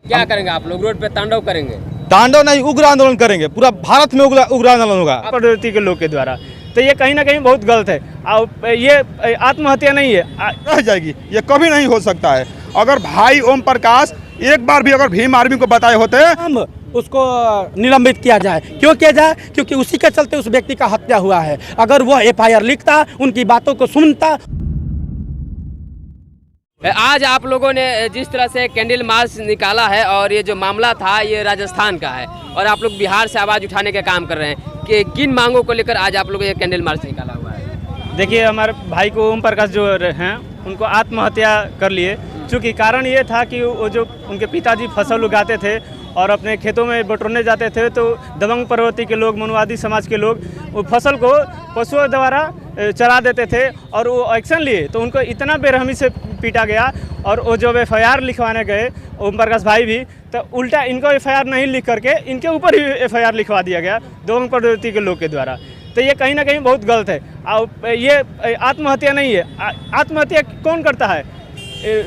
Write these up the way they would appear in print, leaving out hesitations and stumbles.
क्या करेंगे आप लोग? रोड पे तांडव करेंगे? तांडव नहीं, उग्र आंदोलन करेंगे। पूरा भारत में उग्र आंदोलन होगा प्रवृत्ति के लोग के द्वारा। तो ये कहीं ना कहीं बहुत गलत है। ये आत्महत्या नहीं है, रह जाएगी। ये कभी नहीं हो सकता है। अगर भाई ओम प्रकाश एक बार भी अगर भीम आर्मी को बताए होते, हम उसको निलंबित किया जाए। क्यों किया जाए? क्योंकि उसी के चलते उस व्यक्ति का हत्या हुआ है। अगर वो एफआईआर लिखता, उनकी बातों को सुनता। आज आप लोगों ने जिस तरह से कैंडल मार्च निकाला है और ये जो मामला था ये राजस्थान का है और आप लोग बिहार से आवाज़ उठाने का काम कर रहे हैं कि किन मांगों को लेकर आज आप लोगों ने ये कैंडल मार्च निकाला हुआ है? देखिए, हमारे भाई को ओम प्रकाश जो हैं उनको आत्महत्या कर लिए। चूँकि कारण ये था कि वो जो उनके पिताजी फसल उगाते थे और अपने खेतों में बटोरने जाते थे, तो दबंग प्रवृत्ति के लोग, मनुवादी समाज के लोग वो फसल को पशुओं द्वारा चरा देते थे और वो एक्शन लिए तो उनको इतना बेरहमी से पीटा गया। और वो जब एफआईआर लिखवाने गए ओम प्रकाश भाई भी, तो उल्टा इनको एफआईआर नहीं लिख करके इनके ऊपर ही एफआईआर लिखवा दिया गया दबंग प्रवृत्ति के लोग के द्वारा। तो ये कहीं ना कहीं बहुत गलत है। ये आत्महत्या नहीं है। आत्महत्या कौन करता है?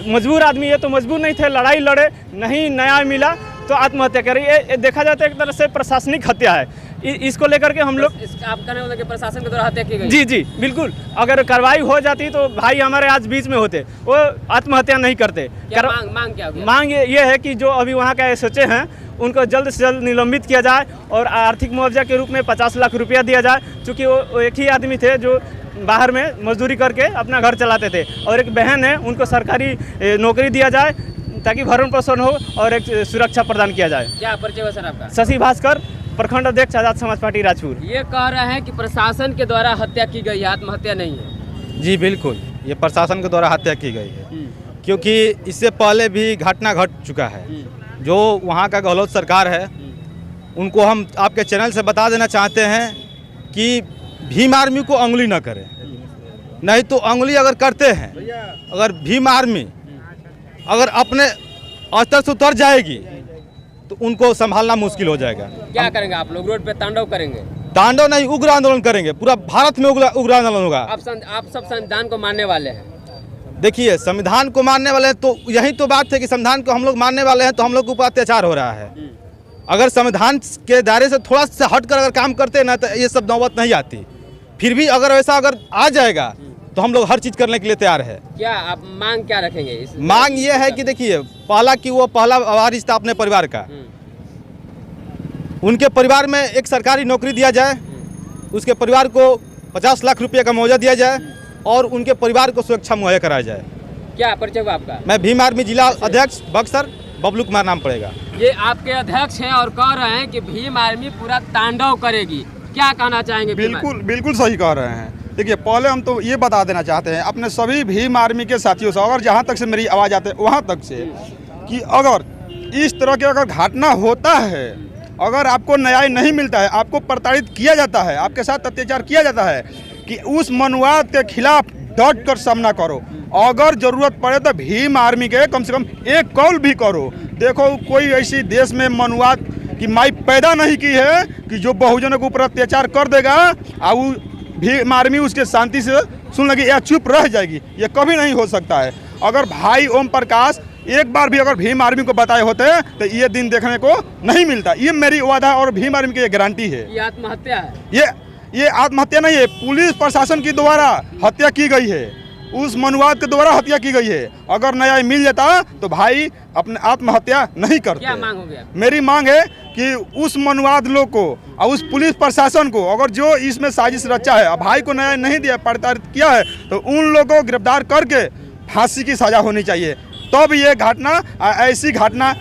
मजबूर आदमी है, तो मजबूर नहीं थे, लड़ाई लड़े, नहीं न्याय मिला तो आत्महत्या करी। ये देखा जाता है एक तरह से प्रशासनिक हत्या है। इसको लेकर के हम लोग आप कहने वाले कि प्रशासन के द्वारा हत्या की गई? जी बिल्कुल। अगर कार्रवाई हो जाती तो भाई हमारे आज बीच में होते, वो आत्महत्या नहीं करते। मांग क्या होगी? मांग ये है कि जो अभी वहाँ के एसएचओ हैं उनको जल्द से जल्द निलंबित किया जाए और आर्थिक मुआवजा के रूप में 50 लाख रुपया दिया जाए। चूँकि वो एक ही आदमी थे जो बाहर में मजदूरी करके अपना घर चलाते थे और एक बहन है, उनको सरकारी नौकरी दिया जाए ताकि भरण पोषण हो और एक सुरक्षा प्रदान किया जाए। क्या परिचय है सर आपका? शशि भास्कर, प्रखंड अध्यक्ष आजाद समाज पार्टी राजपुर। ये कह रहे हैं कि प्रशासन के द्वारा हत्या की गई है, आत्महत्या नहीं है। जी बिल्कुल, ये प्रशासन के द्वारा हत्या की गई है। क्योंकि इससे पहले भी घटना घट चुका है। जो वहाँ का गहलोत सरकार है उनको हम आपके चैनल से बता देना चाहते हैं कि भीम आर्मी को उंगली न करें। नहीं तो उंगली अगर करते हैं, अगर भीम आर्मी अगर अपने स्तर से उतर जाएगी तो उनको संभालना मुश्किल हो जाएगा। क्या करेंगे आप लोग? रोड पे तांडव करेंगे? तांडव नहीं, उग्र आंदोलन करेंगे। पूरा भारत में उग्र आंदोलन होगा। आप सब संविधान को मानने वाले हैं? देखिए, संविधान को मानने वाले हैं तो यही तो बात है कि संविधान को हम लोग मानने वाले हैं तो हम लोग के ऊपर अत्याचार हो रहा है। अगर संविधान के दायरे से थोड़ा सा हटकर अगर काम करते ना तो ये सब नौबत नहीं आती। फिर भी अगर ऐसा अगर आ जाएगा तो हम लोग हर चीज़ करने के लिए तैयार है। क्या आप मांग क्या रखेंगे? मांग ये है कि देखिए, पहला रिश्ता अपने परिवार का, उनके परिवार में एक सरकारी नौकरी दिया जाए, उसके परिवार को 50 लाख रुपये का मुआवजा दिया जाए और उनके परिवार को सुरक्षा मुहैया कराया जाए। क्या परिचय हुआ आपका? मैं भीम आर्मी जिला अध्यक्ष बक्सर, बबलू कुमार नाम पड़ेगा। ये आपके अध्यक्ष हैं और कह रहे हैं कि भीम आर्मी पूरा तांडव करेगी। क्या कहना चाहेंगे? बिल्कुल सही कह रहे हैं। देखिए, पहले हम तो ये बता देना चाहते हैं अपने सभी भीम आर्मी के साथियों से, अगर जहाँ तक से मेरी आवाज़ आती है वहाँ तक से, कि अगर इस तरह के अगर घटना होता है, अगर आपको न्याय नहीं मिलता है, आपको प्रताड़ित किया जाता है, आपके साथ अत्याचार किया जाता है, कि उस मनुवाद के खिलाफ डट कर सामना करो। अगर जरूरत पड़े तो भीम आर्मी के कम से कम एक कॉल भी करो। देखो, कोई ऐसी देश में मनुवाद की माई पैदा नहीं की है कि जो बहुजनों के ऊपर अत्याचार कर देगा और भीम आर्मी उसके शांति से सुन लगी या चुप रह जाएगी। ये कभी नहीं हो सकता है। अगर भाई ओम प्रकाश एक बार भी अगर भीम आर्मी को बताए होते तो ये दिन देखने को नहीं मिलता। ये मेरी वादा और भीम आर्मी की ये गारंटी है। ये आत्महत्या है? ये आत्महत्या नहीं है, पुलिस प्रशासन की द्वारा हत्या की गई है, उस मनुवाद के द्वारा हत्या की गई है। अगर न्याय मिल जाता तो भाई अपने आत्महत्या नहीं करते। क्या मांग हो गया? मेरी मांग है कि उस मनुवाद लोग को और उस पुलिस प्रशासन को, अगर जो इसमें साजिश रचा है, भाई को न्याय नहीं दिया, प्रताड़ित किया है, तो उन लोगों को गिरफ्तार करके फांसी की सजा होनी चाहिए। तब ये घटना, ऐसी घटना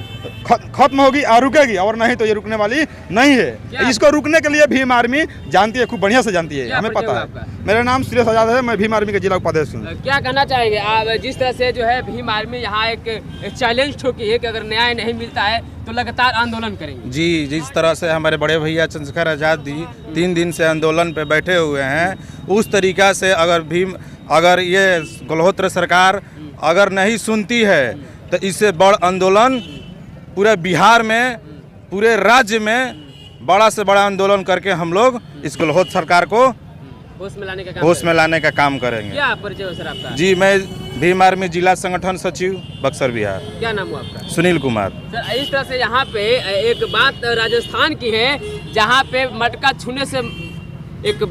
खत्म होगी और रुकेगी, और नहीं तो ये रुकने वाली नहीं है। इसको रुकने के लिए भीम आर्मी जानती है, खूब बढ़िया से जानती है, हमें पता है। मेरा नाम सुरेश आजाद है, मैं भीम आर्मी के जिला उपाध्यक्ष हूँ। क्या कहना चाहेंगे आप? जिस तरह से जो है भीम आर्मी यहाँ एक चैलेंज ठोकी है कि अगर न्याय नहीं मिलता है तो लगातार आंदोलन करेंगे। जी, जिस तरह से हमारे बड़े भैया चंद्रशेखर आजाद जी 3 दिन से आंदोलन पे बैठे हुए हैं, उस तरीक़ा से अगर ये गहलोत सरकार अगर नहीं सुनती है तो इससे बड़ आंदोलन पूरे बिहार में, पूरे राज्य में बड़ा से बड़ा आंदोलन करके हम लोग इस गहलोत सरकार को होश में लाने का काम होश में करेंगे। लाने का काम करेंगे। क्या परिचय हो सर आपका? जी, मैं भीम आर्मी जिला संगठन सचिव बक्सर बिहार, क्या नाम हुआ आपका? सुनील कुमार। सर इस तरह से यहाँ पे एक बात राजस्थान की है, जहाँ पे मटका छूने से एक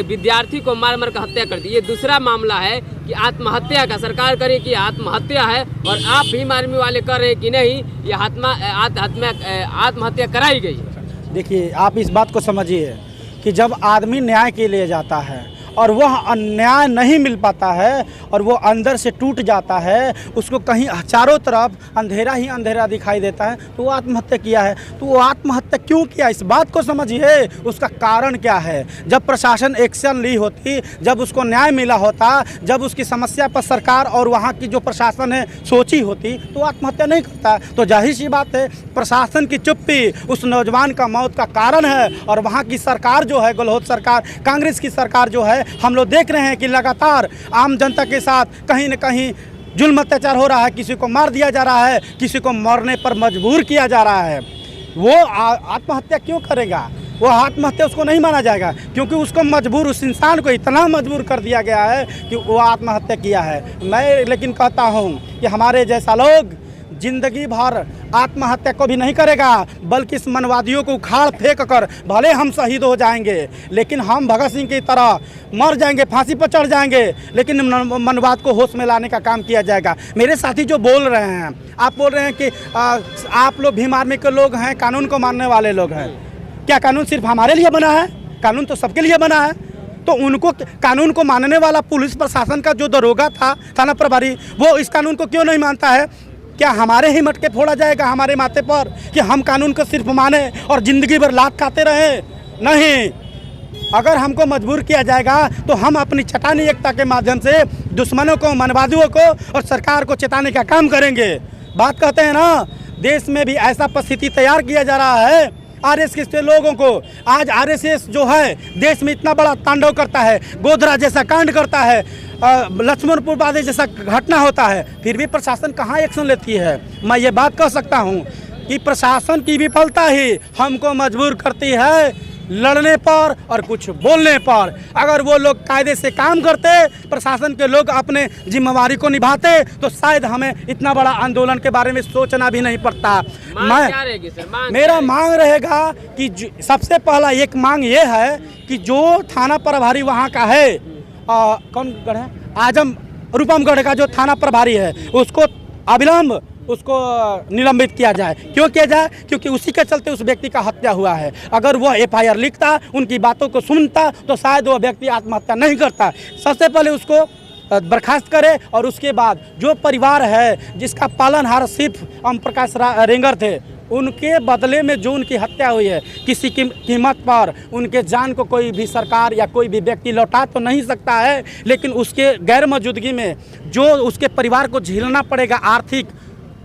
विद्यार्थी को मार मार कर हत्या कर दी। ये दूसरा मामला है कि आत्महत्या का, सरकार करे कि आत्महत्या है और आप भीम आर्मी वाले कर रहे हैं कि नहीं, ये आत्महत्या कराई गई है। देखिए, आप इस बात को समझिए कि जब आदमी न्याय के लिए जाता है और वह अन्याय नहीं मिल पाता है और वो अंदर से टूट जाता है, उसको कहीं चारों तरफ अंधेरा ही अंधेरा दिखाई देता है, तो वो आत्महत्या किया है। तो वो आत्महत्या क्यों किया, इस बात को समझिए, उसका कारण क्या है। जब प्रशासन एक्शन ली होती, जब उसको न्याय मिला होता, जब उसकी समस्या पर सरकार और वहाँ की जो प्रशासन है सोची होती, तो आत्महत्या नहीं करता। तो जाहिर सी बात है, प्रशासन की चुप्पी उस नौजवान का मौत का कारण है। और वहाँ की सरकार जो है, गहलोत सरकार, कांग्रेस की सरकार जो है, हम लोग देख रहे हैं कि लगातार आम जनता के साथ कहीं न कहीं जुल्म अत्याचार हो रहा है, किसी को मार दिया जा रहा है, किसी को मरने पर मजबूर किया जा रहा है। वो आत्महत्या क्यों करेगा? वो आत्महत्या उसको नहीं माना जाएगा, क्योंकि उसको मजबूर, उस इंसान को इतना मजबूर कर दिया गया है कि वो आत्महत्या किया है। मैं लेकिन कहता हूँ कि हमारे जैसा लोग जिंदगी भर आत्महत्या को भी नहीं करेगा, बल्कि इस मनवादियों को उखाड़ फेंक कर भले हम शहीद हो जाएंगे, लेकिन हम भगत सिंह की तरह मर जाएंगे, फांसी पर चढ़ जाएंगे, लेकिन मनवाद को होश में लाने का काम किया जाएगा। मेरे साथी जो बोल रहे हैं, आप बोल रहे हैं कि आप लोग भीम आर्मी के लोग हैं, कानून को मानने वाले लोग हैं। क्या कानून सिर्फ हमारे लिए बना है? कानून तो सबके लिए बना है। तो उनको, कानून को मानने वाला पुलिस प्रशासन का जो दरोगा था, थाना प्रभारी, वो इस कानून को क्यों नहीं मानता है? क्या हमारे ही मटके फोड़ा जाएगा हमारे माथे पर कि हम कानून को सिर्फ माने और ज़िंदगी भर लात खाते रहे? नहीं, अगर हमको मजबूर किया जाएगा तो हम अपनी चट्टानी एकता के माध्यम से दुश्मनों को, मनवादियों को और सरकार को चेताने का काम करेंगे। बात कहते हैं ना, देश में भी ऐसा परिस्थिति तैयार किया जा रहा है आरएसएस के लोगों को। आज आरएसएस जो है देश में इतना बड़ा तांडव करता है, गोधरा जैसा कांड करता है, लक्ष्मणपुर बादे जैसा घटना होता है, फिर भी प्रशासन कहाँ एक्शन लेती है? मैं ये बात कह सकता हूँ कि प्रशासन की विफलता ही हमको मजबूर करती है लड़ने पर और कुछ बोलने पर। अगर वो लोग कायदे से काम करते, प्रशासन के लोग अपने जिम्मेवारी को निभाते, तो शायद हमें इतना बड़ा आंदोलन के बारे में सोचना भी नहीं पड़ता। मेरा मांग रहेगा कि सबसे पहला एक मांग ये है कि जो थाना प्रभारी वहाँ का है, कौन गढ़ है, आजम रूपमगढ़ का जो थाना प्रभारी है, उसको अविलंब उसको निलंबित किया जाए। क्यों किया जाए? क्योंकि उसी के चलते उस व्यक्ति का हत्या हुआ है। अगर वह एफआईआर लिखता, उनकी बातों को सुनता, तो शायद वह व्यक्ति आत्महत्या नहीं करता। सबसे पहले उसको बर्खास्त करे और उसके बाद जो परिवार है जिसका पालनहार सिर्फ ओम प्रकाश रेंगर थे, उनके बदले में जो उनकी हत्या हुई है, किसी की कीमत पर उनके जान को कोई भी सरकार या कोई भी व्यक्ति लौटा तो नहीं सकता है, लेकिन उसके गैर मौजूदगी में जो उसके परिवार को झेलना पड़ेगा आर्थिक,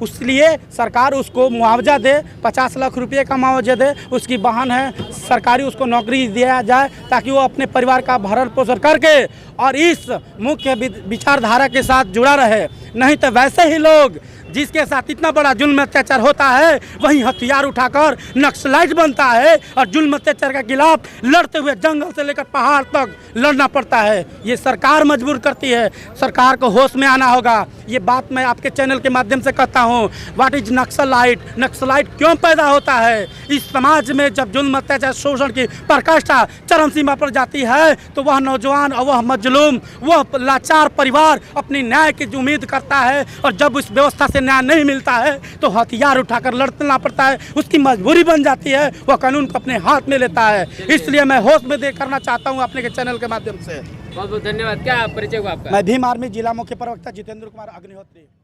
उसलिए सरकार उसको मुआवजा दे, 50 लाख रुपये का मुआवजा दे। उसकी बहन है, सरकारी उसको नौकरी दिया जाए ताकि वो अपने परिवार का भरण पोषण करके और इस मुख्य विचारधारा के साथ जुड़ा रहे। नहीं तो वैसे ही लोग जिसके साथ इतना बड़ा जुल्म अत्याचार होता है, वहीं हथियार उठाकर नक्सलाइट बनता है और जुल्म अत्याचार के खिलाफ लड़ते हुए जंगल से लेकर पहाड़ तक लड़ना पड़ता है। ये सरकार मजबूर करती है, सरकार को होश में आना होगा। ये बात मैं आपके चैनल के माध्यम से कहता हूँ। What is naxalite? नक्सलाइट क्यों पैदा होता है? इस समाज में जब जुल्म अत्याचार शोषण की पराकाष्ठा चरम सीमा पर जाती है, तो वह नौजवान और वह मजलूम, वह लाचार परिवार अपनी न्याय की उम्मीद करता है, और जब उस व्यवस्था से न्याय नहीं मिलता है तो हथियार उठाकर लड़ना पड़ता है। उसकी मजबूरी बन जाती है, वह कानून को अपने हाथ में लेता है। इसलिए मैं होश में दे करना चाहता हूं अपने के चैनल के माध्यम से। बहुत बहुत धन्यवाद। क्या परिचय हुआ आपका? मैं भीम आर्मी जिला मुख्य प्रवक्ता जितेंद्र कुमार अग्निहोत्री।